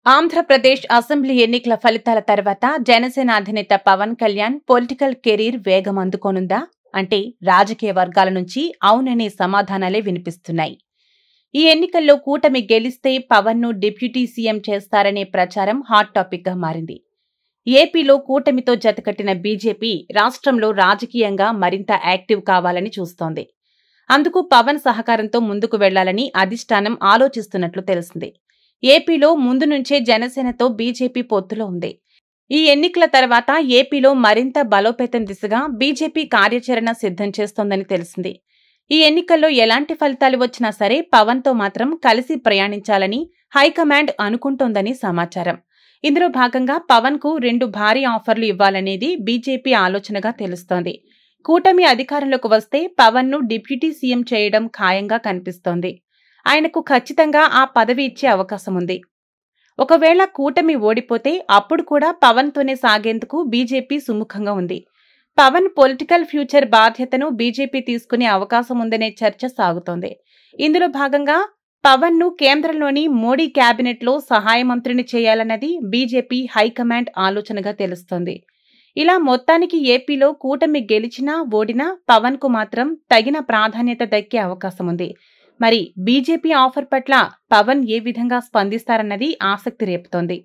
Andhra Pradesh assembly ఎన్నికల ఫలితాల తర్వాత జనసేన అధినేత పవన్ కళ్యాణ్ పొలిటికల్ కెరీర్ వేగం అందుకోనుందా అంటే రాజకీయ వర్గాల నుంచి అవుననే సమాధానాలే వినిపిస్తున్నాయి. ఈ ఎన్నికల్లో కూటమి గెలిస్తే పవన్ ను డిప్యూటీ సీఎం చేస్తారనే ప్రచారం హాట్ టాపిక్ గా మారింది. ఏపీలో కూటమితో జతకట్టిన బీజేపీ రాష్ట్రంలో రాజకీయంగా మరింత యాక్టివ్ కావాలని చూస్తోంది. అందుకు పవన్ సహకారంతో ముందుకు వెళ్లాలని అధిష్టానం ఆలోచిస్తున్నట్లు తెలిసింది. ఏపీలో ముందు నుంచే జనసేనతో బీజేపీ పొత్తులో ఉంది. ఈ ఎన్నికల తర్వాత ఏపీలో మరింత బలోపేతం దిశగా బీజేపీ కార్యాచరణ సిద్ధం చేస్తోందని తెలిసింది. ఈ ఎన్నికల్లో ఎలాంటి ఫలితాలు వచ్చినా సరే పవన్ తో మాత్రం కలిసి ప్రయాణించాలని హైకమాండ్ అనుకుంటోందని సమాచారం. ఇందులో భాగంగా పవన్ కు 2 భారీ ఆఫర్లు ఇవ్వాలనేది బీజేపీ ఆలోచనగా తెలుస్తోంది. కూటమి అధికారంలోకి వస్తే పవన్ ను డిప్యూటీ సీఎం చేయడం ఖాయంగా కనిపిస్తోంది. ఆయనకు ఖచ్చితంగా ఆ పదవి ఇచ్చే అవకాశం ఉంది. ఒకవేళ కూటమి ఓడిపోతే అప్పుడు కూడా పవన్ తోనే సాగేందుకు బీజేపీ సుముఖంగా ఉంది. పవన్ పొలిటికల్ ఫ్యూచర్ బాధ్యతను బీజేపీ తీసుకునే అవకాశం ఉందనే చర్చ సాగుతోంది. ఇందులో భాగంగా పవన్ ను కేంద్రంలోని మోడీ కేబినెట్ లో సహాయ మంత్రిని చేయాలన్నది బీజేపీ హైకమాండ్ ఆలోచనగా తెలుస్తోంది. ఇలా మొత్తానికి ఏపీలో కూటమి గెలిచినా ఓడినా పవన్ కు మాత్రం తగిన ప్రాధాన్యత దక్కే అవకాశం ఉంది. మరి బీజేపీ ఆఫర్ పట్ల పవన్ ఏ విధంగా స్పందిస్తారన్నది ఆసక్తి రేపుతోంది.